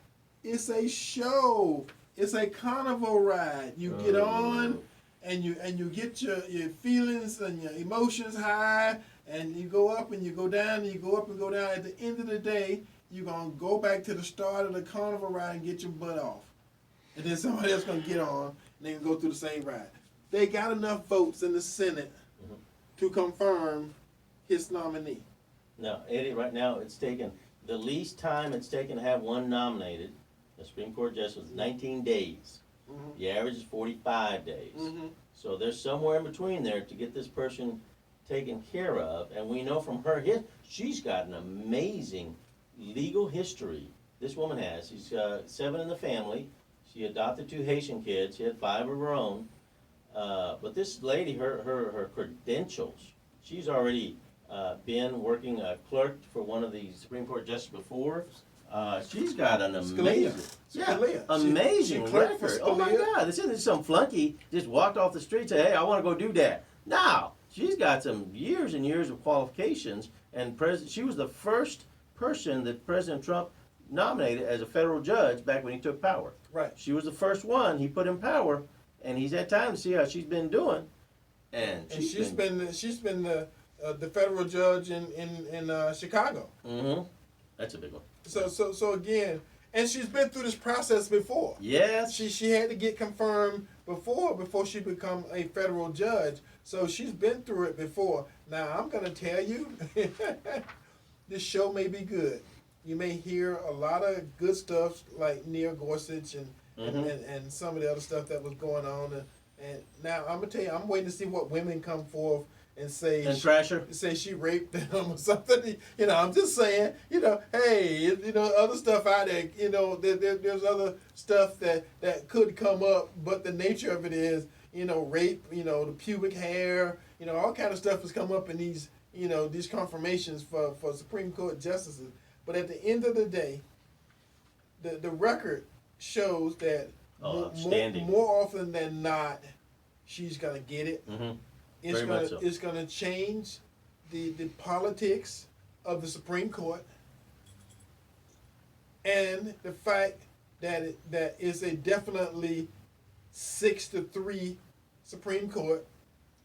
D: It's a show. It's a carnival ride. You get on, and you get your feelings and your emotions high, and you go up and you go down, and you go up and go down. At the end of the day, you're going to go back to the start of the carnival ride and get your butt off. And then somebody else going to get on, and they can go through the same ride. They got enough votes in the Senate to confirm his nominee.
B: No, Eddie, right now it's taken, the least time it's taken to have one nominated, the Supreme Court justice, was 19 days. The average is 45 days. So there's somewhere in between there to get this person taken care of. And we know from her, she's got an amazing legal history. This woman has. She's 7 in the family. She adopted 2 Haitian kids. She had 5 of her own. But this lady, her credentials, she's already been working clerk for one of the Supreme Court justices before. She's got an amazing, amazing record. Oh my God! This isn't some flunky just walked off the street and said, "Hey, I want to go do that." No, she's got some years and years of qualifications. And she was the first person that President Trump nominated as a federal judge back when he took power.
D: Right.
B: She was the first one he put in power, and he's had time to see how she's been doing. And
D: she's been the federal judge in Chicago.
B: Mm-hmm. That's a big one.
D: So again, and she's been through this process before.
B: Yes.
D: She had to get confirmed before she become a federal judge. So she's been through it before. Now I'm gonna tell you, this show may be good. You may hear a lot of good stuff like Neil Gorsuch and some of the other stuff that was going on. And now I'm gonna tell you, I'm waiting to see what women come forth and say.
B: And Thrasher?
D: Say she raped them or something. You know, I'm just saying. You know, hey, you know, other stuff out there. You know, there's other stuff that could come up, but the nature of it is, you know, rape. You know, the pubic hair. You know, all kind of stuff has come up in these, you know, these confirmations for Supreme Court justices. But at the end of the day, the record shows that more often than not, she's gonna get it.
B: Mm-hmm.
D: It's gonna change the politics of the Supreme Court, and the fact that that is a definitely 6-3 Supreme Court,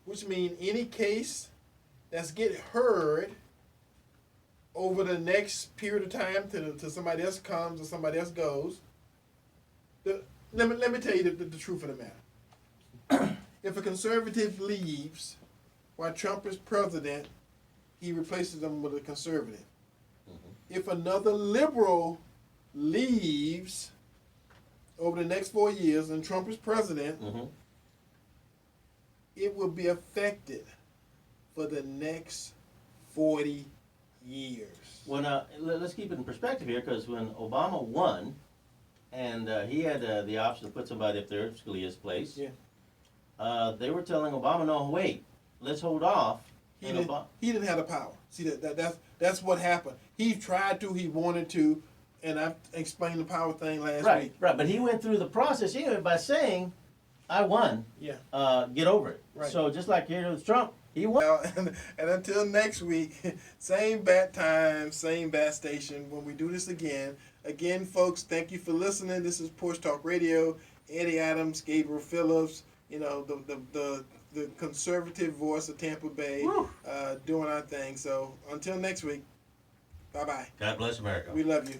D: which means any case that's get heard over the next period of time till somebody else comes or somebody else goes. Let me tell you the truth of the matter. If a conservative leaves while Trump is president, he replaces them with a conservative. Mm-hmm. If another liberal leaves over the next 4 years and Trump is president, mm-hmm. it will be affected for the next 40 years.
B: Well, now, let's keep it in perspective here, because when Obama won, and he had the option to put somebody up there, Scalia's place, they were telling Obama, no, wait, let's hold off.
D: He didn't have the power. See, that's what happened. He tried to, he wanted to, and I explained the power thing last week.
B: Right, but he went through the process anyway by saying, I won.
D: Yeah.
B: Get over it.
D: Right.
B: So just like here with Trump, he won.
D: Well, and until next week, same bat time, same bat station, when we do this again. Again, folks, thank you for listening. This is Porch Talk Radio. Eddie Adams, Gabriel Phillips, you know, the conservative voice of Tampa Bay, doing our thing. So until next week, bye-bye.
B: God bless America.
D: We love you.